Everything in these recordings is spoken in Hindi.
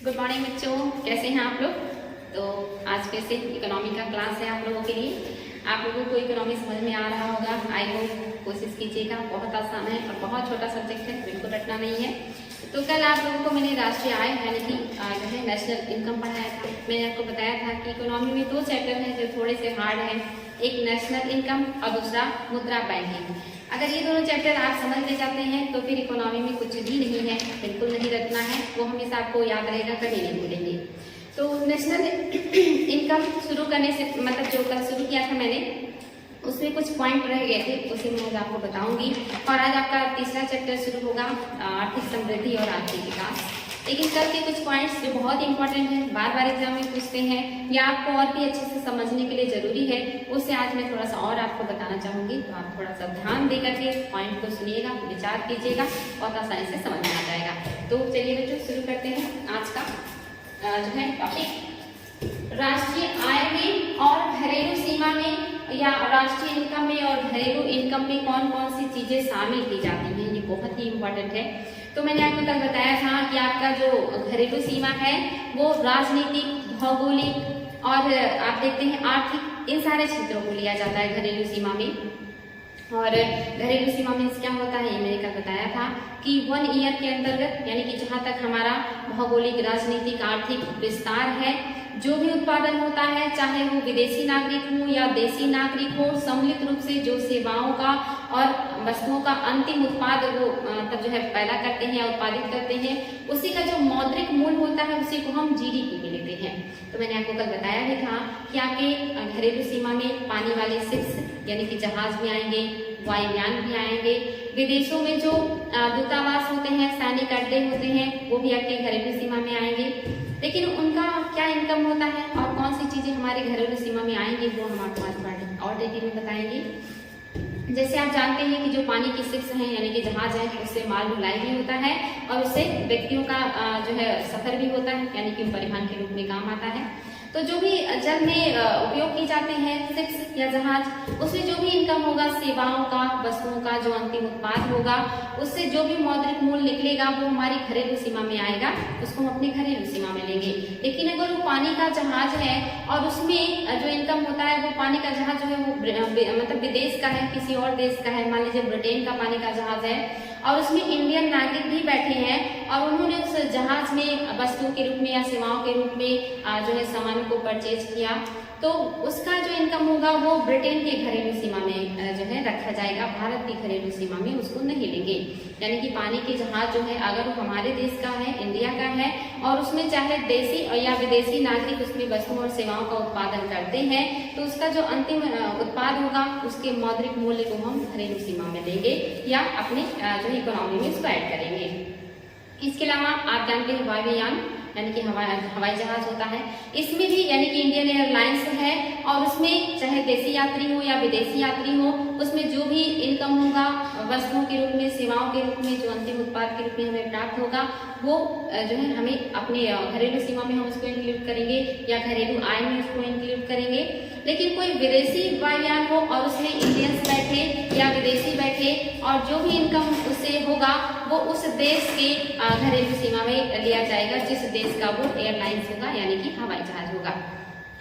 गुड मॉर्निंग बच्चों, कैसे हैं आप लोग। तो आज फिर से इकोनॉमी का क्लास है आप लोगों के लिए। आप लोगों को इकोनॉमी समझ में आ रहा होगा, आई होप। कोशिश कीजिएगा, बहुत आसान है और बहुत छोटा सब्जेक्ट है, बिल्कुल रटना नहीं है। तो कल आप लोगों को मैंने राष्ट्रीय आय यानी कि जो है नेशनल इनकम पढ़ाया था। मैंने आपको बताया था कि इकोनॉमी में दो चैप्टर हैं जो थोड़े से हार्ड हैं, एक नेशनल इनकम और दूसरा मुद्रा बैंकिंग। अगर ये दोनों चैप्टर आप समझ ले जाते हैं तो फिर इकोनॉमी में कुछ भी नहीं है, बिल्कुल नहीं रटना है, वो हमेशा आपको याद रहेगा, कभी नहीं भूलेंगे। तो नेशनल इनकम शुरू करने से मतलब जो कल शुरू किया था मैंने, उसमें कुछ पॉइंट रह गए थे, उसे मैं आपको बताऊंगी। और आज आपका तीसरा चैप्टर शुरू होगा, आर्थिक समृद्धि और आर्थिक विकास। लेकिन कल के कुछ पॉइंट्स जो बहुत इंपॉर्टेंट हैं, बार बार एग्जाम में पूछते हैं या आपको और भी अच्छे से समझने के लिए जरूरी है, उससे आज मैं थोड़ा सा और आपको बताना चाहूंगी। तो आप थोड़ा सा ध्यान दे करके पॉइंट को सुनिएगा, विचार कीजिएगा, बहुत आसानी से समझ में आ जाएगा। तो चलिए बच्चों शुरू करते हैं आज का जो है टॉपिक। राष्ट्रीय आय में और घरेलू सीमा में या राष्ट्रीय इनकम में और घरेलू इनकम में कौन कौन सी चीजें शामिल की जाती हैं, ये बहुत ही इम्पोर्टेंट है। तो मैंने आपको कल बताया था कि आपका जो घरेलू सीमा है वो राजनीतिक, भौगोलिक और आप देखते हैं आर्थिक, इन सारे क्षेत्रों को लिया जाता है घरेलू सीमा में। और घरेलू सीमा में क्या होता है, ये मैंने कल बताया था कि 1 ईयर के अंतर्गत यानी कि जहाँ तक हमारा भौगोलिक, राजनीतिक, आर्थिक विस्तार है, जो भी उत्पादन होता है, चाहे वो विदेशी नागरिक हो या देशी नागरिक हो, सम्मिलित रूप से जो सेवाओं का और वस्तुओं का अंतिम उत्पाद वो तब जो है पैदा करते हैं या उत्पादित करते हैं, उसी का जो मौद्रिक मूल्य होता है उसी को हम जीडीपी में लेते हैं। तो मैंने आपको कल बताया भी था कि आपके घरेलू सीमा में पानी वाले शिप्स यानी कि जहाज भी आएंगे, वायुयान भी आएंगे, विदेशों में जो दूतावास होते हैं, सैनिक अड्डे होते हैं, वो भी आपके घरेलू सीमा में आएंगे। लेकिन उनका क्या इनकम होता है और कौन सी चीजें हमारे घरेलू सीमा में आएंगी, वो हम आपको आज और डिटेल में बताएंगे। जैसे आप जानते हैं कि जो पानी की शिप्स हैं यानी कि जहाज है, उससे माल ढुलाई भी होता है और उससे व्यक्तियों का जो है सफर भी होता है, यानी कि परिवहन के रूप में काम आता है। तो जो भी जल में उपयोग की जाते हैं शिप्स या जहाज, उसमें जो भी इनकम होगा, सेवाओं का, वस्तुओं का जो अंतिम उत्पाद होगा, उससे जो भी मौद्रिक मूल्य निकलेगा वो हमारी घरेलू सीमा में आएगा, उसको हम अपने घरेलू सीमा में लेंगे। लेकिन अगर वो पानी का जहाज है और उसमें जो इनकम होता है, वो पानी का जहाज जो है वो मतलब विदेश का है, किसी और देश का है, मान लीजिए ब्रिटेन का पानी का जहाज है और उसमें इंडियन नागरिक भी बैठे हैं और उन्होंने उस जहाज में वस्तुओं के रूप में या सेवाओं के रूप में जो है सामान को परचेज किया, तो उसका जो इनकम होगा वो ब्रिटेन के घरेलू सीमा में जो है रखा जाएगा, भारत की घरेलू सीमा में उसको नहीं लेंगे। यानी कि पानी के जहाज जो है अगर वो हमारे देश का है, इंडिया का है, और उसमें चाहे देशी या विदेशी नागरिक उसमें वस्तुओं और सेवाओं का उत्पादन करते हैं, तो उसका जो अंतिम उत्पाद होगा उसके मौद्रिक मूल्य को हम घरेलू सीमा में लेंगे या अपने जो इकोनॉमी में उसको ऐड करेंगे। इसके अलावा आप जानते हैं वायुयान यानी कि हवाई जहाज होता है, इसमें भी यानी कि इंडियन एयरलाइंस है और उसमें चाहे देशी यात्री हो या विदेशी यात्री हो, उसमें जो भी इनकम होगा वस्तुओं के रूप में, सेवाओं के रूप में, जो अंतिम उत्पाद के रूप में हमें प्राप्त होगा, वो जो है हमें अपने घरेलू सीमा में हम उसको इंक्लूड करेंगे या घरेलू आय में उसको इंक्लूड करेंगे। लेकिन कोई विदेशी वायुयान हो और उसमें इंडियंस बैठे या विदेशी बैठे और जो भी इनकम उससे होगा वो उस देश के घरेलू सीमा में लिया जाएगा, जिस देश का वो एयरलाइंस होगा यानी कि हवाई जहाज होगा।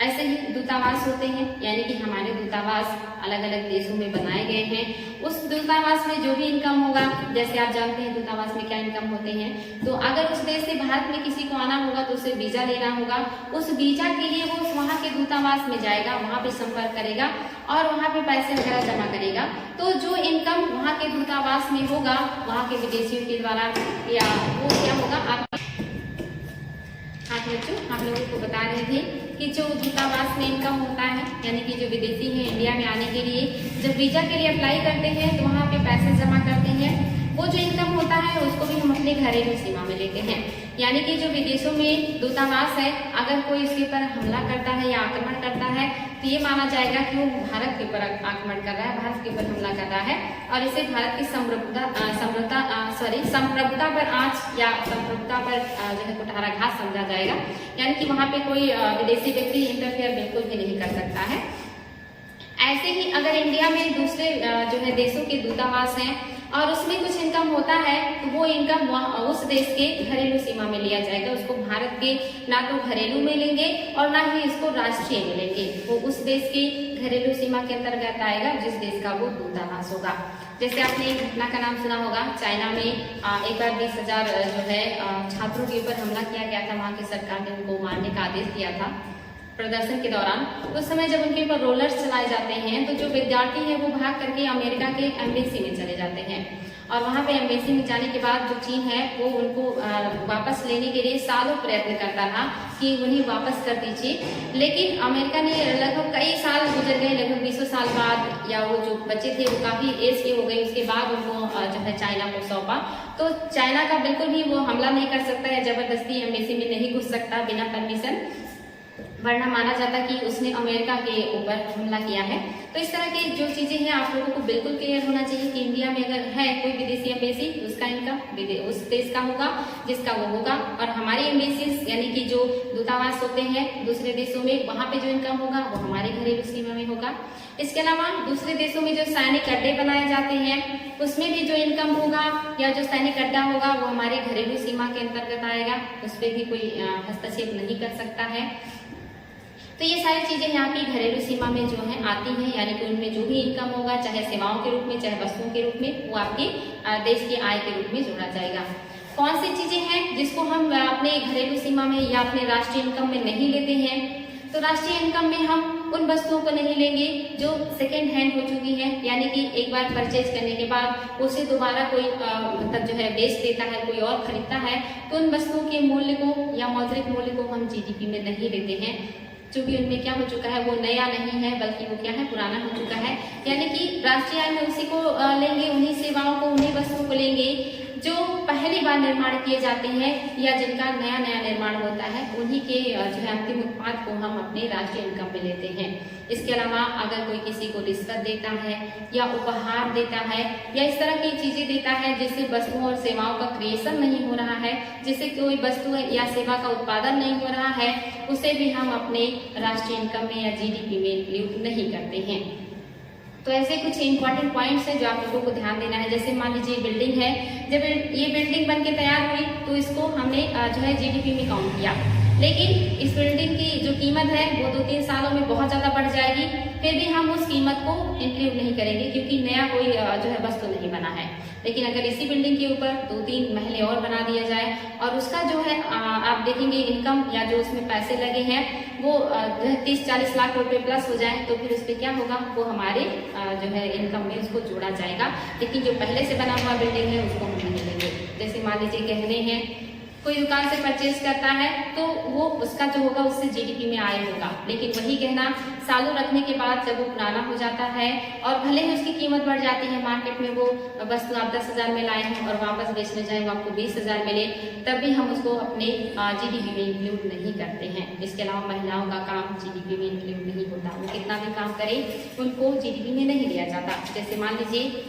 ऐसे ही दूतावास होते हैं, यानी कि हमारे दूतावास अलग अलग देशों में बनाए गए हैं। उस दूतावास में जो भी इनकम होगा, जैसे आप जानते हैं दूतावास में क्या इनकम होते हैं, तो अगर उस देश से भारत में किसी को आना होगा तो उसे वीजा लेना होगा। उस वीजा के लिए वो वहाँ के दूतावास में जाएगा, वहाँ पे संपर्क करेगा और वहाँ पे पैसे वगैरह जमा करेगा। तो जो इनकम वहाँ के दूतावास में होगा, वहाँ के विदेशियों के द्वारा, या वो क्या होगा, बच्चों आप लोगों को बता रहे थे कि जो दूतावास में इनकम होता है, यानी कि जो विदेशी हैं इंडिया में आने के लिए जब वीजा के लिए अप्लाई करते हैं तो वहाँ पे पैसे जमा करते हैं, वो जो इनकम होता है उसको भी हम अपने घरेलू सीमा में लेते हैं। यानी कि जो विदेशों में दूतावास है, अगर कोई उसके ऊपर हमला करता है या आक्रमण करता है तो ये माना जाएगा कि वो भारत के ऊपर आक्रमण कर रहा है, भारत के ऊपर हमला कर रहा है और इसे भारत की संप्रभुता पर आंच या संप्रभुता पर जो है कुठाराघात समझा जाएगा। यानी कि वहाँ पे कोई विदेशी व्यक्ति इंटरफेयर बिल्कुल भी नहीं कर सकता है। ऐसे ही अगर इंडिया में दूसरे जो है देशों के दूतावास हैं और उसमें कुछ इनकम इनकम होता है तो वो इनकम उस देश के घरेलू सीमा में लिया जाएगा। उसको भारत के ना तो घरेलू में लेंगे और ना ही इसको राष्ट्रीय में लेंगे। वो उस देश की घरेलू सीमा के अंतर्गत आएगा जिस देश का वो दूतावास होगा। जैसे आपने एक घटना का नाम सुना होगा, चाइना में एक बार 20,000 जो है छात्रों के ऊपर हमला किया गया था। वहाँ की सरकार ने उनको मारने का आदेश दिया था प्रदर्शन के दौरान। उस समय जब उनके ऊपर रोलर्स चलाए जाते हैं तो जो विद्यार्थी हैं वो भाग करके अमेरिका के एम्बेसी में चले जाते हैं और वहाँ पे एम्बेसी में जाने के बाद जो चीन है वो उनको वापस लेने के लिए सालों प्रयत्न करता रहा कि उन्हें वापस कर दीजिए। लेकिन अमेरिका ने लगभग कई साल गुजर गए, लगभग 20 साल बाद, या वो जो बच्चे थे वो काफी एज के हो गए, उसके बाद उनको जो है चाइना को सौंपा। तो चाइना का बिल्कुल भी वो हमला नहीं कर सकता है, जबरदस्ती एम्बेसी में नहीं घुस सकता बिना परमिशन, वरना माना जाता कि उसने अमेरिका के ऊपर हमला किया है। तो इस तरह की जो चीजें हैं आप लोगों को बिल्कुल क्लियर होना चाहिए कि इंडिया में अगर है कोई विदेशी एम्बेसी, उसका इनकम उस देश का होगा जिसका वो होगा, और हमारी एम्बेसीज यानी कि जो दूतावास होते हैं दूसरे देशों में, वहाँ पे जो इनकम होगा वो हमारे घरेलू सीमा में होगा। इसके अलावा दूसरे देशों में जो सैनिक अड्डे बनाए जाते हैं उसमें भी जो इनकम होगा या जो सैनिक अड्डा होगा वो हमारे घरेलू सीमा के अंतर्गत आएगा, उस पर भी कोई हस्तक्षेप नहीं कर सकता है। तो ये सारी चीजें यहाँ की घरेलू सीमा में जो है आती हैं, यानी कि उनमें जो भी इनकम होगा चाहे सेवाओं के रूप में चाहे वस्तुओं के रूप में, वो आपके देश की आय के रूप में जोड़ा जाएगा। कौन सी चीजें हैं जिसको हम अपने घरेलू सीमा में या अपने राष्ट्रीय इनकम में नहीं लेते हैं? तो राष्ट्रीय इनकम में हम उन वस्तुओं को नहीं लेंगे जो सेकेंड हैंड हो चुकी है, यानी कि एक बार परचेज करने के बाद उसे दोबारा कोई मतलब जो है बेच देता है, कोई और खरीदता है, तो उन वस्तुओं के मूल्य को या मौद्रिक मूल्य को हम जीडीपी में नहीं लेते हैं, क्योंकि उनमें क्या हो चुका है, वो नया नहीं है बल्कि वो क्या है, पुराना हो चुका है। यानी कि राष्ट्रीय आय में उसी को लेंगे, उन्हीं सेवाओं को, उन्हीं वस्तुओं को लेंगे जो पहली बार निर्माण किए जाते हैं या जिनका नया नया निर्माण होता है, उन्हीं के जो है अंतिम उत्पाद को हम अपने राष्ट्रीय इनकम में लेते हैं। इसके अलावा अगर कोई किसी को रिश्वत देता है या उपहार देता है या इस तरह की चीजें देता है जिससे वस्तुओं और सेवाओं का क्रिएशन नहीं हो रहा है, जिससे कोई वस्तु या सेवा का उत्पादन नहीं हो रहा है, उसे भी हम अपने राष्ट्रीय इनकम में या जीडीपी में इंक्लूड नहीं करते हैं। तो ऐसे कुछ इंपॉर्टेंट पॉइंट्स हैं जो आप लोगों को ध्यान देना है। जैसे मान लीजिए बिल्डिंग है, जब ये बिल्डिंग बन के तैयार हुई तो इसको हमने जो है जीडीपी में काउंट किया, लेकिन इस बिल्डिंग की जो कीमत है वो 2-3 सालों में बहुत ज्यादा बढ़ जाएगी, फिर भी हम उस कीमत को इंक्लूड नहीं करेंगे क्योंकि नया कोई जो है वस्तु नहीं बना है। लेकिन अगर इसी बिल्डिंग के ऊपर 2-3 महले और बना दिया जाए और उसका जो है आप देखेंगे इनकम या जो उसमें पैसे लगे हैं वो जो है 30-40 लाख रुपए प्लस हो जाए, तो फिर उस पर क्या होगा, वो हमारे जो है इनकम में उसको जोड़ा जाएगा। लेकिन जो पहले से बना हुआ बिल्डिंग है उसको हम नहीं लेंगे। जैसे मान लीजिए गहने हैं, कोई दुकान से परचेज करता है तो वो उसका जो होगा उससे जीडीपी में आय होगा, लेकिन वही गहना सालों रखने के बाद जब वो पुराना हो जाता है और भले ही उसकी कीमत बढ़ जाती है, मार्केट में वो वस्तु आप 10,000 में लाए हैं और वापस बेचने जाए वो आपको 20,000 मिले, तब भी हम उसको अपने जीडीपी में इंक्लूड नहीं करते हैं। इसके अलावा महिलाओं का काम जीडीपी में इंक्लूड नहीं होता, वो कितना भी काम करे उनको जीडीपी में नहीं लिया जाता। जैसे मान लीजिए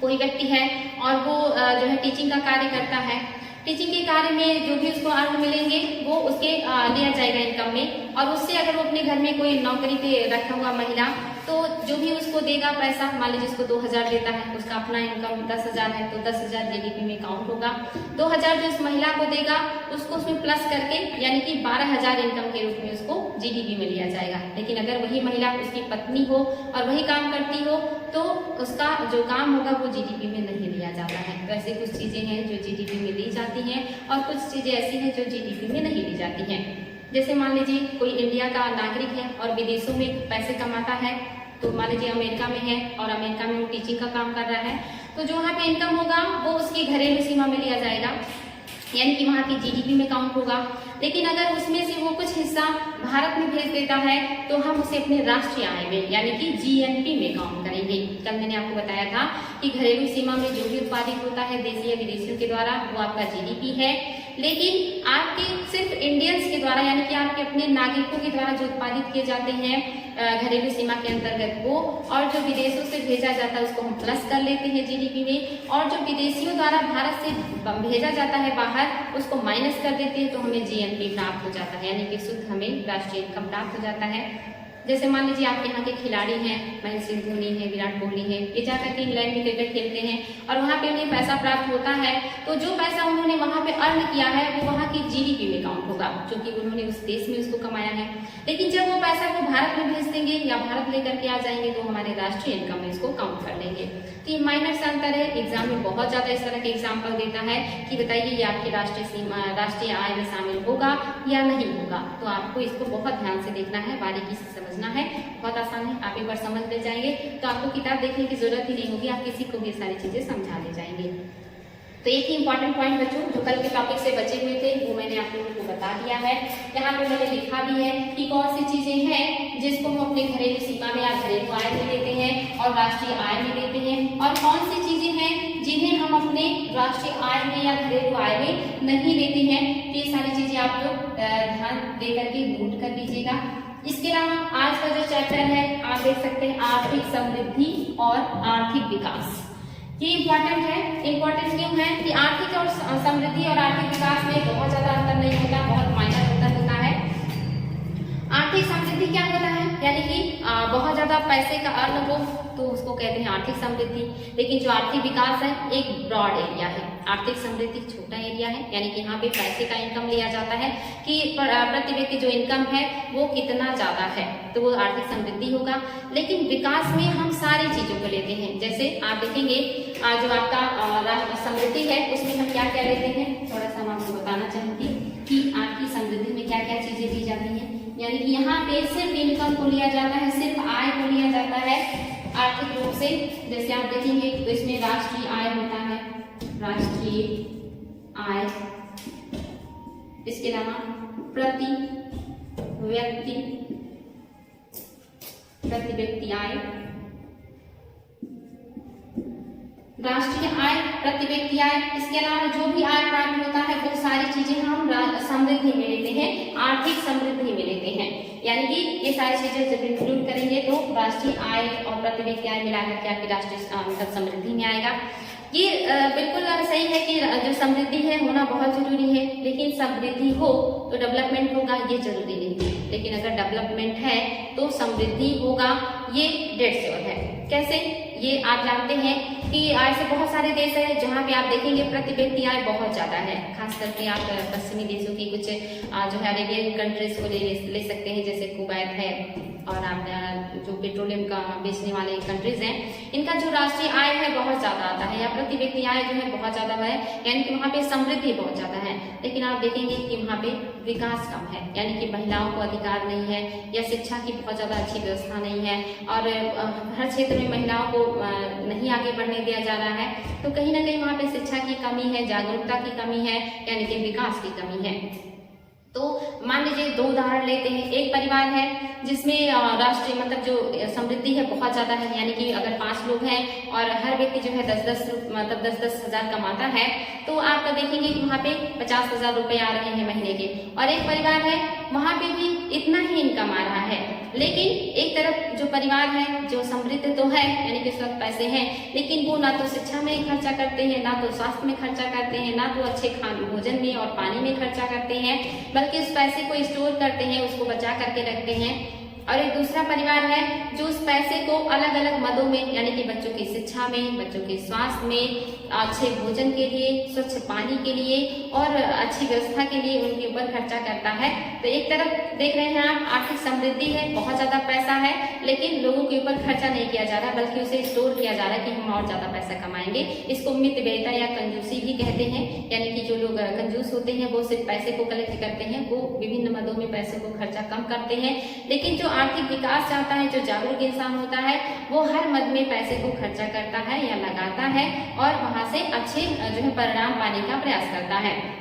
कोई व्यक्ति है और वो जो है टीचिंग का कार्य करता है, टीचिंग के कार्य में जो भी उसको अर्न मिलेंगे वो उसके लिया जाएगा इनकम में, और उससे अगर वो अपने घर में कोई नौकरी पे रखा हुआ महिला तो जो भी उसको देगा पैसा, मान लीजिए उसको 2,000 देता है, उसका अपना इनकम 10,000 है तो 10,000 जीडीपी में काउंट होगा। 2,000 जो इस महिला को देगा उसको उसमें प्लस करके यानी कि 12,000 इनकम के रूप में उसको जीडीपी में लिया जाएगा। लेकिन अगर वही महिला उसकी पत्नी हो और वही काम करती हो तो उसका जो काम होगा वो जीडीपी में नहीं लिया जाता है। तो ऐसी कुछ चीजें हैं जो जीडीपी में ली जाती हैं और कुछ चीजें ऐसी हैं जो जीडीपी में नहीं ली जाती हैं। जैसे मान लीजिए कोई इंडिया का नागरिक है और विदेशों में पैसे कमाता है, तो मान लीजिए अमेरिका में है और अमेरिका में वो टीचिंग का काम कर रहा है, तो जो वहाँ पे इनकम होगा वो उसकी घरेलू सीमा में लिया जाएगा, यानी कि वहाँ की जीडीपी में काउंट होगा। लेकिन अगर उसमें से वो कुछ हिस्सा भारत में भेज देता है तो हम उसे अपने राष्ट्रीय आय में यानी कि जीएनपी में काउंट करेंगे। कल मैंने आपको बताया था कि घरेलू सीमा में जो भी उत्पादित होता है देशी या विदेशियों के द्वारा वो आपका जीडीपी है, लेकिन आपके सिर्फ इंडियंस के द्वारा यानी कि आपके अपने नागरिकों के द्वारा जो उत्पादित किए जाते हैं घरेलू सीमा के अंतर्गत वो, और जो विदेशों से भेजा जाता है उसको हम प्लस कर लेते हैं जीडीपी में, और जो विदेशियों द्वारा भारत से भेजा जाता है बाहर उसको माइनस कर देते हैं तो हमें जीएनपी प्राप्त हो जाता है, यानी कि शुद्ध हमें राष्ट्रीय इनकम प्राप्त हो जाता है। जैसे मान लीजिए आपके यहाँ के खिलाड़ी हैं, महेंद्र सिंह धोनी है, विराट कोहली है, ये जाकर के इंग्लैंड में क्रिकेट खेलते हैं और वहाँ पे उन्हें पैसा प्राप्त होता है, तो जो पैसा उन्होंने वहाँ पे अर्न किया है वो वहाँ की जीडीपी में काउंट होगा, क्योंकि उन्होंने उस देश में उसको कमाया है। लेकिन जब वो पैसा वो भारत में भेज देंगे या भारत लेकर के आ जाएंगे तो हमारे राष्ट्रीय इनकम में इसको काउंट कर लेंगे। तो ये माइनर सा अंतर है। एग्जाम में बहुत ज्यादा इस तरह के एग्जाम्पल देता है कि बताइए ये आपकी राष्ट्रीय आय में शामिल होगा या नहीं होगा। तो आपको इसको बहुत ध्यान से देखना है, बारीकी से समझना है, बहुत आसान है, आप एक बार समझ ले जाएंगे तो आपको किताब देखने की जरूरत ही नहीं होगी, आप किसी को भी सारी चीजें समझा ले जाएंगे। तो एक ही इंपॉर्टेंट पॉइंट बच्चों जो कल के टॉपिक से बचे हुए थे वो मैंने आप लोगों को बता दिया है। यहाँ पे मैंने लिखा भी है कि कौन सी चीजें हैं जिसको हम अपने घरेलू सीमा में या घरेलू आय में लेते हैं और राष्ट्रीय आय में लेते हैं, और कौन सी चीजें हैं जिन्हें हम अपने राष्ट्रीय आय में या घरेलू आय में नहीं लेते हैं। तो ये सारी चीजें आप लोग ध्यान दे करके नोट कर लीजिएगा। इसके अलावा आज का जो चैप्टर है आप देख सकते हैं आर्थिक समृद्धि और आर्थिक विकास। ये इम्पोर्टेंट है। इम्पोर्टेंट क्यों है कि आर्थिक और समृद्धि और आर्थिक विकास में बहुत ज्यादा अंतर नहीं होता, बहुत माइनर अंतर होता है। आर्थिक समृद्धि क्या होता है, यानी कि बहुत ज्यादा पैसे का अर्न हो तो उसको कहते हैं आर्थिक समृद्धि। लेकिन जो आर्थिक विकास है एक ब्रॉड एरिया है, आर्थिक समृद्धि छोटा एरिया है, यानी कि यहाँ पे पैसे का इनकम लिया जाता है कि प्रति व्यक्ति जो इनकम है वो कितना ज्यादा है, तो वो आर्थिक समृद्धि होगा। लेकिन विकास में हम सारी चीजों को लेते हैं। जैसे आप देखेंगे जो आपका समृद्धि है उसमें हम क्या क्या लेते हैं, थोड़ा सा मैं आपको बताना चाहूंगी कि आपकी समृद्धि में क्या क्या चीजें दी जाती हैं। यानी कि यहाँ पे सिर्फ इनकम को लिया जाता है, सिर्फ आय को लिया जाता है आर्थिक रूप से। जैसे आप देखेंगे तो इसमें राष्ट्रीय आय होता है, राष्ट्रीय आय, इसके अलावा प्रति व्यक्ति आय, राष्ट्रीय आय, प्रति व्यक्ति आय। इसके अलावा जो भी आय प्राप्त होता है वो सारी चीजें हम समृद्धि में लेते हैं, आर्थिक समृद्धि में लेते हैं। यानी कि ये सारी चीजें जब इंक्लूड करेंगे तो राष्ट्रीय आय और प्रति व्यक्ति आय मिलाकर के आपकी राष्ट्रीय समृद्धि में आएगा। ये बिल्कुल सही है कि जो समृद्धि है होना बहुत जरूरी है, लेकिन समृद्धि हो तो डेवलपमेंट होगा ये जरूरी नहीं है। लेकिन अगर डेवलपमेंट है तो समृद्धि होगा, ये डेड श्योर है। कैसे, ये आप जानते हैं कि आज से बहुत सारे देश है जहाँ पे आप देखेंगे प्रति व्यक्ति आय बहुत ज्यादा है। खास करके आप पश्चिमी देशों की कुछ जो है अरेबियन कंट्रीज को ले सकते हैं, जैसे कुवैत है और आप जो पेट्रोलियम का बेचने वाले कंट्रीज हैं, इनका जो राष्ट्रीय आय है बहुत ज्यादा आता है या प्रति व्यक्ति आय जो है बहुत ज्यादा है, यानी कि वहाँ पे समृद्धि बहुत ज्यादा है। लेकिन आप देखेंगे कि वहाँ पे विकास कम है, यानी कि महिलाओं को अधिकार नहीं है या शिक्षा की बहुत ज्यादा अच्छी व्यवस्था नहीं है और हर क्षेत्र में महिलाओं को नहीं आगे बढ़ने दिया जा रहा है। तो कहीं ना कहीं वहाँ पे शिक्षा की कमी है, जागरूकता की कमी है, यानी कि विकास की कमी है। तो मान लीजिए दो उदाहरण लेते हैं। एक परिवार है जिसमें राष्ट्रीय मतलब जो समृद्धि है बहुत ज्यादा है, यानी कि अगर 5 लोग हैं और हर व्यक्ति जो है 10-10 हजार कमाता है, तो आप देखेंगे कि वहाँ पे 50,000 रुपए आ रहे हैं महीने के। और एक परिवार है वहाँ पे भी इतना ही इनकम आ रहा है, लेकिन एक तरफ जो परिवार है जो समृद्ध तो है, यानी कि उस वक्त पैसे हैं, लेकिन वो ना तो शिक्षा में खर्चा करते हैं, ना तो स्वास्थ्य में खर्चा करते हैं, ना तो अच्छे भोजन में और पानी में खर्चा करते हैं, बल्कि उस पैसे को स्टोर करते हैं, उसको बचा करके रखते हैं। और एक दूसरा परिवार है जो उस पैसे को अलग अलग मदों में, यानी कि बच्चों की शिक्षा में, बच्चों के स्वास्थ्य में, अच्छे भोजन के लिए, स्वच्छ पानी के लिए और अच्छी व्यवस्था के लिए उनके ऊपर खर्चा करता है। तो एक तरफ देख रहे हैं आप आर्थिक समृद्धि है, बहुत ज्यादा पैसा है, लेकिन लोगों के ऊपर खर्चा नहीं किया जा रहा, बल्कि उसे स्टोर किया जा रहा है कि हम और ज्यादा पैसा कमाएंगे। इसको मितव्ययिता या कंजूसी भी कहते हैं, यानी कि जो लोग कंजूस होते हैं वो सिर्फ पैसे को कलेक्ट करते हैं, वो विभिन्न मदों में पैसे को खर्चा कम करते हैं। लेकिन जो आर्थिक विकास चाहता है, जो जागरूक इंसान होता है, वो हर मद में पैसे को खर्चा करता है या लगाता है और वहां से अच्छे जो है परिणाम पाने का प्रयास करता है।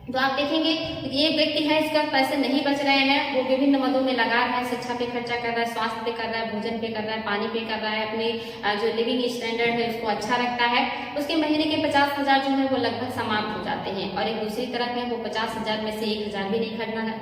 तो आप देखेंगे ये व्यक्ति है, इसका पैसे नहीं बच रहे हैं, वो विभिन्न मदों में लगा रहा है, शिक्षा पे खर्चा कर रहा है, स्वास्थ्य पे कर रहा है, भोजन पे कर रहा है, पानी पे कर रहा है, अपने जो लिविंग स्टैंडर्ड है उसको अच्छा रखता है। उसके महीने के 50,000 जो है वो लगभग समाप्त हो जाते हैं। और एक दूसरी तरफ है वो 50,000 में से 1,000 भी नहीं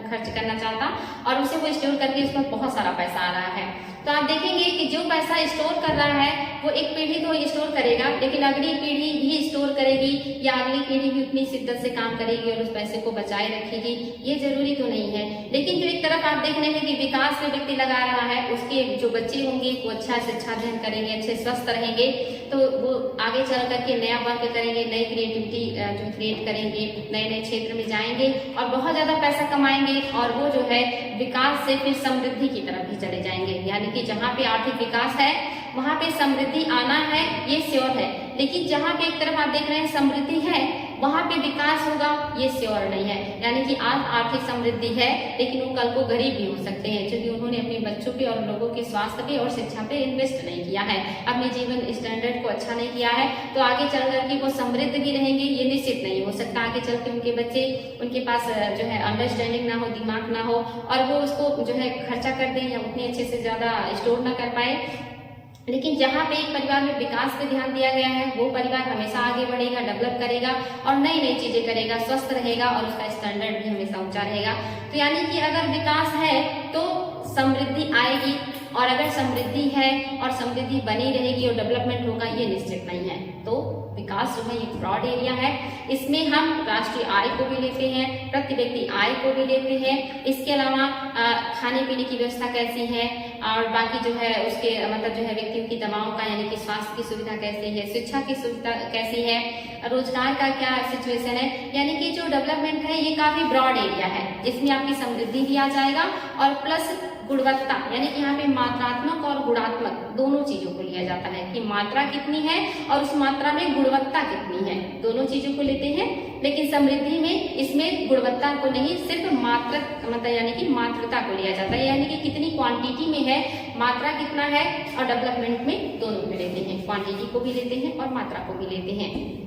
खर्च करना चाहता और उसे वो स्टोर करके उसमें बहुत सारा पैसा आ रहा है। तो आप देखेंगे कि जो पैसा स्टोर कर रहा है वो एक पीढ़ी तो स्टोर करेगा, लेकिन अगली पीढ़ी भी स्टोर करेगी या अगली पीढ़ी भी उतनी शिद्दत से काम करेगी और उस पैसे को बचाए रखेगी, ये जरूरी तो नहीं है। लेकिन जो एक तरफ आप देख रहे हैं कि विकास में व्यक्ति लगा रहा है, उसके जो बच्चे होंगे वो अच्छा से अच्छा अध्ययन करेंगे, अच्छे स्वस्थ रहेंगे, तो वो आगे चल करके नया वर्क करेंगे, नई क्रिएटिविटी जो क्रिएट करेंगे, नए नए क्षेत्र में जाएंगे और बहुत ज्यादा पैसा कमाएंगे और वो जो है विकास से फिर समृद्धि की तरफ भी चले जाएंगे। यानी कि जहाँ पे आर्थिक विकास है वहाँ पे समृद्धि आना है, ये श्योर है। लेकिन जहाँ पे एक तरफ आप देख रहे हैं समृद्धि है, वहाँ पे विकास होगा, ये श्योर नहीं है। यानी कि आज आर्थिक समृद्धि है लेकिन वो कल को गरीब भी हो सकते हैं, क्योंकि उन्होंने अपने बच्चों पे और लोगों के स्वास्थ्य पे और शिक्षा पे इन्वेस्ट नहीं किया है, अपने जीवन स्टैंडर्ड को अच्छा नहीं किया है, तो आगे चल करके वो समृद्ध भी रहेंगे ये निश्चित नहीं हो सकता। आगे चल के उनके बच्चे, उनके पास जो है अंडरस्टैंडिंग ना हो, दिमाग ना हो और वो उसको जो है खर्चा कर दें या उतने अच्छे से ज्यादा स्टोर ना कर पाए। लेकिन जहाँ पे एक परिवार में विकास पे ध्यान दिया गया है, वो परिवार हमेशा आगे बढ़ेगा, डेवलप करेगा और नई नई चीजें करेगा, स्वस्थ रहेगा और उसका स्टैंडर्ड भी हमेशा ऊंचा रहेगा। तो यानी कि अगर विकास है तो समृद्धि आएगी, और अगर समृद्धि है और समृद्धि बनी रहेगी और डेवलपमेंट होगा, ये निश्चित नहीं है। तो विकास जो है ये ब्रॉड एरिया है, इसमें हम राष्ट्रीय आय को भी लेते हैं, प्रति व्यक्ति आय को भी लेते हैं, इसके अलावा खाने पीने की व्यवस्था कैसी है और बाकी जो है उसके मतलब जो है व्यक्तियों की दवाओं का यानी कि स्वास्थ्य की सुविधा कैसी है, शिक्षा की सुविधा कैसी है, रोजगार का क्या सिचुएशन है। यानी कि जो डेवलपमेंट है ये काफी ब्रॉड एरिया है, इसमें आपकी समृद्धि भी आ जाएगा और प्लस गुणवत्ता, यानी कि यहाँ पे मात्रात्मक और गुणात्मक दोनों चीजों को लिया जाता है कि मात्रा कितनी है और उस मात्रा में गुणवत्ता कितनी है, दोनों चीजों को लेते हैं। लेकिन समृद्धि में इसमें गुणवत्ता को नहीं, सिर्फ मात्रा मतलब यानी कि मात्रता को लिया जाता है, यानी कि कितनी क्वांटिटी में है, मात्रा कितना है, और डेवलपमेंट में दोनों में लेते हैं, क्वांटिटी को भी लेते हैं और मात्रा को भी लेते हैं।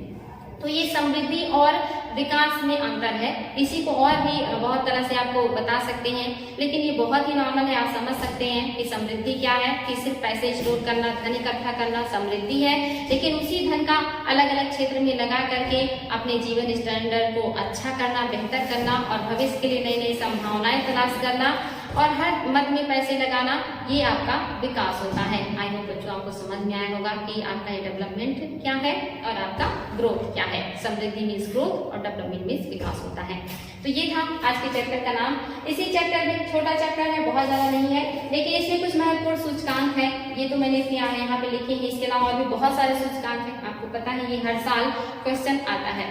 तो ये समृद्धि और विकास में अंतर है, इसी को और भी बहुत तरह से आपको बता सकते हैं, लेकिन ये बहुत ही नॉर्मल है। आप समझ सकते हैं कि समृद्धि क्या है, कि सिर्फ पैसे स्टोर करना, धन इकट्ठा करना समृद्धि है, लेकिन उसी धन का अलग अलग क्षेत्र में लगा करके अपने जीवन स्टैंडर्ड को अच्छा करना, बेहतर करना और भविष्य के लिए नई नई संभावनाएं तलाश करना और हर मद में पैसे लगाना, ये आपका विकास होता है। आई होप बच्चों आपको समझ में आया होगा कि आपका ये डेवलपमेंट क्या है और आपका ग्रोथ क्या है। समृद्धि मीन्स ग्रोथ और डेवलपमेंट मीन्स विकास होता है। तो ये था आज के चैप्टर का नाम। इसी चैप्टर में छोटा चैप्टर है, बहुत ज्यादा नहीं है, लेकिन इसमें कुछ महत्वपूर्ण सूचकांक है, ये तो मैंने इसलिए यहाँ पे लिखे हैं। इसके अलावा और भी बहुत सारे सूचकांक है, आपको पता है ये हर साल क्वेश्चन आता है।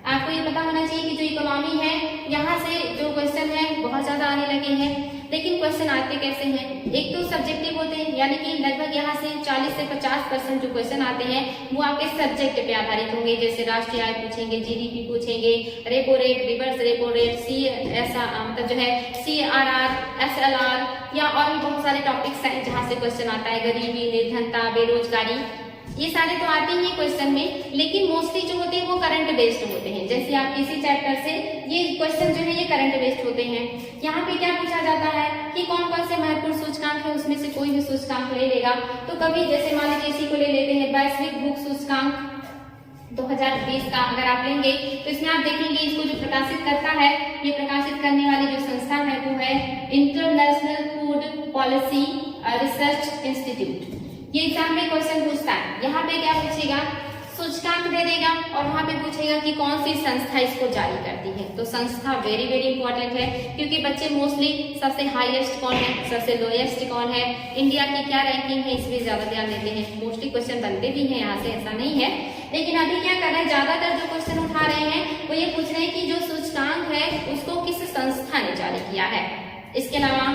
आपको ये पता होना चाहिए कि जो इकोनॉमी है यहाँ से जो क्वेश्चन है बहुत ज्यादा आने लगे हैं, लेकिन क्वेश्चन आते कैसे हैं, एक तो सब्जेक्टिव होते हैं, यानी कि लगभग यहाँ से 40 से 50% जो क्वेश्चन आते हैं वो आपके सब्जेक्ट पे आधारित होंगे, जैसे राष्ट्रीय आय पूछेंगे, जीडीपी पूछेंगे, repo rate, reverse repo rate, मतलब जो है CRR, SLR या और भी बहुत सारे टॉपिक्स हैं जहाँ से क्वेश्चन आता है, गरीबी, निर्धनता, बेरोजगारी, ये सारे तो आते ही क्वेश्चन में, लेकिन मोस्टली जो होते हैं वो करंट बेस्ड होते हैं। जैसे आप किसी चैप्टर से ये क्वेश्चन जो है ये करंट बेस्ड होते हैं। यहाँ पे क्या पूछा जाता है कि कौन कौन से महत्वपूर्ण सूचकांक है, उसमें से कोई भी सूचकांक ले लेगा। तो कभी जैसे मान लीजिए इसी को ले लेते हैं, वैश्विक भूख सूचकांक 2020 का अगर आप लेंगे तो इसमें आप देखेंगे इसको जो प्रकाशित करता है, ये प्रकाशित करने वाली जो संस्था है वो है international food policy research institute. ये एग्जाम में क्वेश्चन पूछता है, यहाँ पे क्या पूछेगा, सूचकांक दे देगा और वहां पे पूछेगा कि कौन सी संस्था इसको जारी करती है। तो संस्था वेरी वेरी इंपॉर्टेंट है, क्योंकि बच्चे मोस्टली सबसे हाईएस्ट कौन है, सबसे लोएस्ट कौन है, इंडिया की क्या रैंकिंग है, इसमें ज्यादा ध्यान देते हैं। मोस्टली क्वेश्चन बनते भी हैं यहाँ से, ऐसा नहीं है, लेकिन अभी क्या कर रहे हैं, ज्यादातर जो क्वेश्चन उठा रहे हैं वो ये पूछ रहे हैं कि जो सूचकांक है उसको किस संस्था ने जारी किया है। इसके अलावा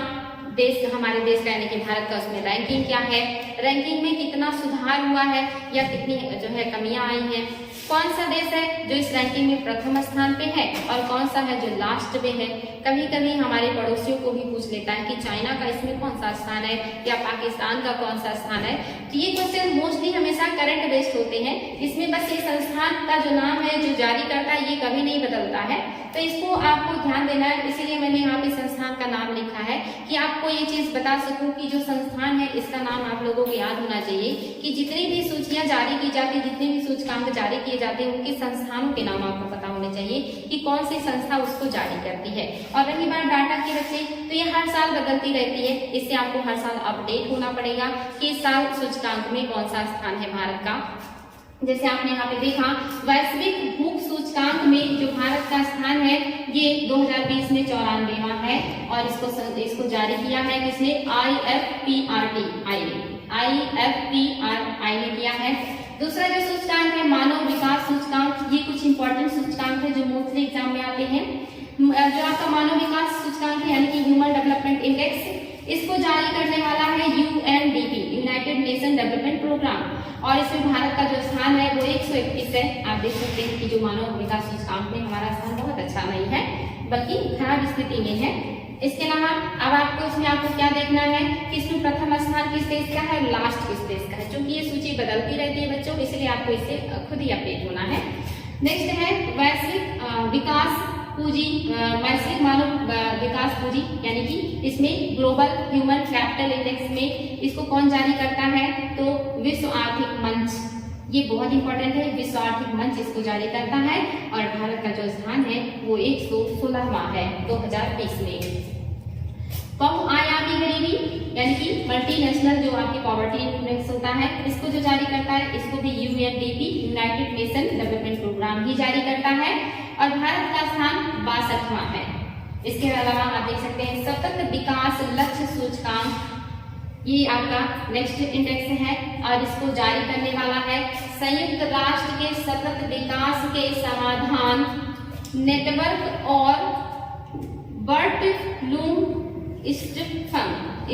देश, हमारे देश का यानी कि भारत का, उसमें रैंकिंग क्या है, रैंकिंग में कितना सुधार हुआ है या कितनी जो है कमियां आई हैं, कौन सा देश है जो इस रैंकिंग में प्रथम स्थान पे है और कौन सा है जो लास्ट पे है। कभी कभी हमारे पड़ोसियों को भी पूछ लेता है कि चाइना का इसमें कौन सा स्थान है या पाकिस्तान का कौन सा स्थान है। तो ये क्वेश्चन मोस्टली हमेशा करंट बेस्ड होते हैं, इसमें बस ये संस्थान का जो नाम है जो जारी करता है ये कभी नहीं बदलता है, तो इसको आपको ध्यान देना है। इसीलिए मैंने यहाँ पे संस्थान का नाम लिखा है कि आपको ये चीज बता सकूं कि जो संस्थान है इसका नाम आप लोगों को याद होना चाहिए कि जितनी भी सूचियां जारी की जाती, जितने भी सूचकांक जारी किए जाते हैं उनके संस्थानों के नाम आपको पता होने चाहिए कि कौन सी संस्था उसको जारी करती है। और रही बात डाटा की बच्चे, तो ये हर साल बदलती रहती है, इससे आपको हर साल अपडेट होना पड़ेगा कि इस साल सूचकांक में कौन सा स्थान है भारत का। जैसे आपने यहाँ पे देखा वैश्विक भूख सूचकांक में जो भारत का स्थान है ये 2020 में 94वां है और इसको जारी किया है किसने? IFPRI ने किया है। दूसरा जो सूचकांक है मानव विकास सूचकांक, ये कुछ इंपॉर्टेंट सूचकांक है जो मोस्टली एग्जाम में आते हैं। जो आपका मानव विकास सूचकांक है यानी कि ह्यूमन डेवलपमेंट इंडेक्स, इसको जारी करने वाला है UNDP, United Nation Development Programme, और इसमें भारत का जो स्थान है वो 121 है। आप देख सकते हैं कि जो मानव विकास सूचकांक में हमारा स्थान बहुत अच्छा नहीं है बल्कि खराब स्थिति में है। इसके अलावा अब आपको क्या देखना है कि इसमें प्रथम स्थान किस देश का है, लास्ट किस देश का है। चूंकि ये सूची बदलती रहती है बच्चों, इसलिए आपको इससे खुद ही अपडेट होना है। नेक्स्ट है वैश्विक विकास पूंजी, वैश्विक मानव विकास पूंजी यानी कि इसमें ग्लोबल ह्यूमन कैपिटल इंडेक्स में इसको कौन जारी करता है? तो विश्व आर्थिक मंच, ये बहुत इंपॉर्टेंट है। विश्व आर्थिक मंच इसको जारी करता है और भारत का जो स्थान है वो 116वां है 2020 में। बहुआयामी गरीबी यानी कि मल्टीनेशनल जो आपकी पॉवर्टी इंडेक्स होता है, इसको जो जारी करता है इसको भी UNDP, United Nation Development Programme ही जारी करता है और भारत का स्थान 62वां है। इसके अलावा आप देख सकते हैं सतत विकास लक्ष्य सूचकांक, ये आपका नेक्स्ट इंडेक्स है और इसको जारी करने वाला है संयुक्त राष्ट्र के सतत विकास के समाधान नेटवर्क और बर्ट लूम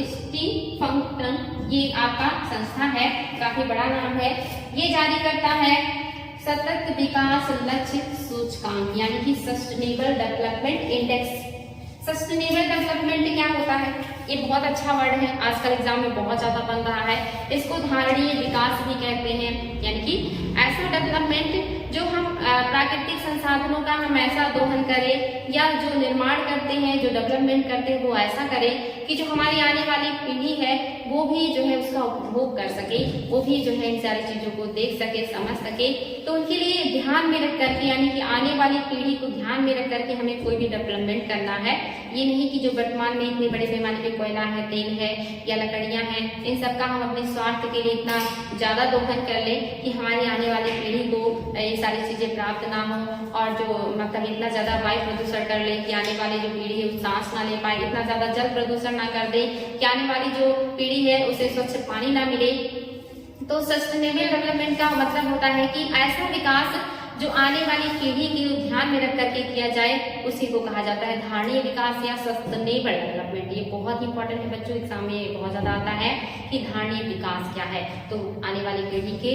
स्टीफंक्टन, ये आपका संस्था है, काफी बड़ा नाम है। ये जारी करता है सतत विकास लक्ष्य सूचकांक यानी कि sustainable development index. Sustainable development क्या होता है? ये बहुत अच्छा वर्ड है, आजकल एग्जाम में बहुत ज्यादा बन रहा है। इसको धारणीय विकास भी कहते हैं, यानी कि ऐसा डेवलपमेंट जो हम प्राकृतिक संसाधनों का हम ऐसा दोहन करें या जो निर्माण करते हैं, जो डेवलपमेंट करते हैं वो ऐसा करें कि जो हमारी आने वाली पीढ़ी है वो भी जो है उसका उपभोग कर सके, वो भी जो है इन सारी चीजों को देख सके, समझ सके। तो उनके लिए ध्यान में रख करके यानी कि आने वाली पीढ़ी को ध्यान में रख करके हमें कोई भी डेवलपमेंट करना है। ये नहीं कि जो वर्तमान में इतने बड़े पैमाने पे कोयला है, तेल है या लकड़ियां हैं, इन सब का हम अपने स्वार्थ के लिए इतना ज्यादा दोहन कर लें कि हमारी आने वाली पीढ़ी को ये सारी चीजें प्राप्त ना हो और जो मतलब इतना ज्यादा वायु प्रदूषण कर ले कि आने वाली जो पीढ़ी है सांस ना ले पाए, इतना ज्यादा जल प्रदूषण ना कर दे कि आने वाली जो पीढ़ी है उसे स्वच्छ पानी ना मिले। तो सस्टेनेबल डेवलपमेंट का मतलब होता है कि ऐसा विकास जो आने वाली पीढ़ी की ध्यान में रख करके किया जाए, उसी को कहा जाता है धारणीय विकास या सस्टेनेबल डेवलपमेंट। ये बहुत इंपॉर्टेंट है बच्चों, एग्जाम में बहुत ज्यादा आता है कि धारणीय विकास क्या है। तो आने वाली पीढ़ी के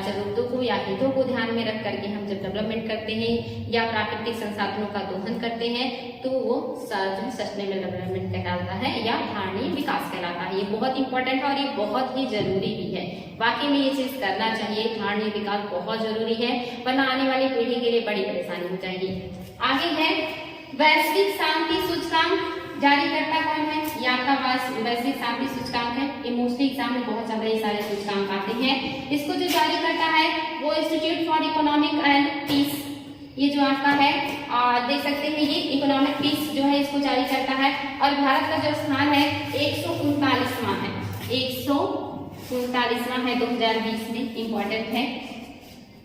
जरूरतों को या हितों को ध्यान में रख करके हम जब डेवलपमेंट करते हैं या प्राकृतिक संसाधनों का दोहन करते हैं तो वो सस्टेनेबल डेवलपमेंट कहलाता है या धारणीय विकास कहलाता है। ये बहुत इंपॉर्टेंट है और ये बहुत ही जरूरी भी है। वाकई में ये चीज करना चाहिए, धारणीय विकास बहुत जरूरी है, वरना आने वाली पीढ़ी के लिए बड़ी परेशानी हो जाएगी। आगे है वैश्विक शांति सूचकांक, जारी करता कौन है? ये आपका वैश्विक शांति सूचकांक है। ये मोस्टली एग्जाम में बहुत ज्यादा ये सारे सूचकांक आते हैं। इसको जो जारी करता है वो Institute for Economic and Peace, ये जो आपका है देख सकते हैं ये इकोनॉमिक पीस जो है इसको जारी करता है और भारत का जो स्थान है 139वां है, 139वां है 2020 में, इंपॉर्टेंट है।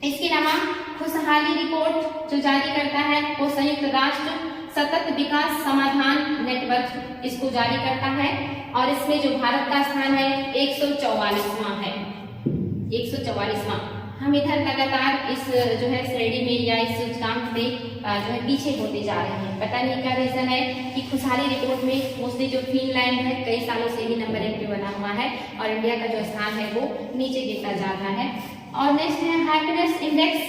इसके अलावा खुशहाली रिपोर्ट जो जारी करता है वो संयुक्त राष्ट्र सतत विकास समाधान नेटवर्क इसको जारी करता है और इसमें जो भारत का स्थान है 144वां है, 144वां। हम इधर लगातार इस जो है श्रेणी में या इस सूचकांक में जो है पीछे होते जा रहे हैं। पता नहीं क्या रीजन है कि खुशहाली रिपोर्ट में मोस्टली जो फिनलैंड है कई सालों से ही नंबर 1 पे बना हुआ है और इंडिया का जो स्थान है वो नीचे गिरता जा रहा है। और नेक्स्ट है हैप्पीनेस इंडेक्स,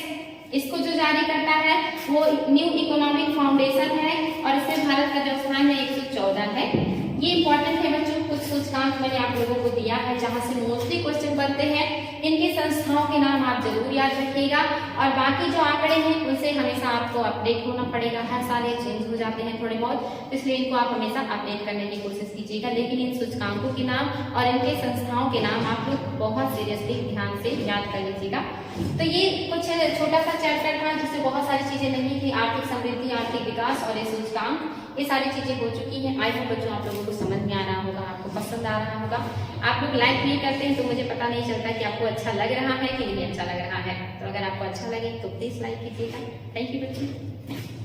इसको जो जारी करता है वो न्यू इकोनॉमिक फाउंडेशन है और इसमें भारत का जो स्थान है 114 है। ये इंपॉर्टेंट है बच्चों, कुछ सूचकांक मैंने आप लोगों को दिया है जहां से मोस्टली क्वेश्चन बनते हैं। इनके संस्थाओं के नाम आप जरूर याद रखिएगा और बाकी जो आंकड़े हैं उनसे हमेशा आपको अपडेट होना पड़ेगा। हर साल ये चेंज हो जाते हैं थोड़े बहुत, इसलिए इनको आप हमेशा अपडेट करने की कोशिश कीजिएगा। लेकिन इन सूचकांकों के नाम और इनके संस्थाओं के नाम आप लोग बहुत सीरियसली ध्यान से याद कर लीजिएगा। तो ये कुछ छोटा सा चैप्टर था जिससे बहुत सारी चीजें नहीं थी, आर्थिक समृद्धि, आर्थिक विकास और ये सूचकांक, ये सारी चीजें हो चुकी हैं। आई होप बच्चों आप लोगों को समझ में आ रहा होगा, आपको आपको पसंद आ रहा होगा। आप लोग लाइक नहीं करते हैं तो मुझे पता नहीं चलता कि आपको अच्छा लग रहा है कि नहीं अच्छा लग रहा है। तो अगर आपको अच्छा लगे तो प्लीज लाइक कीजिएगा। थैंक यू बच्चे।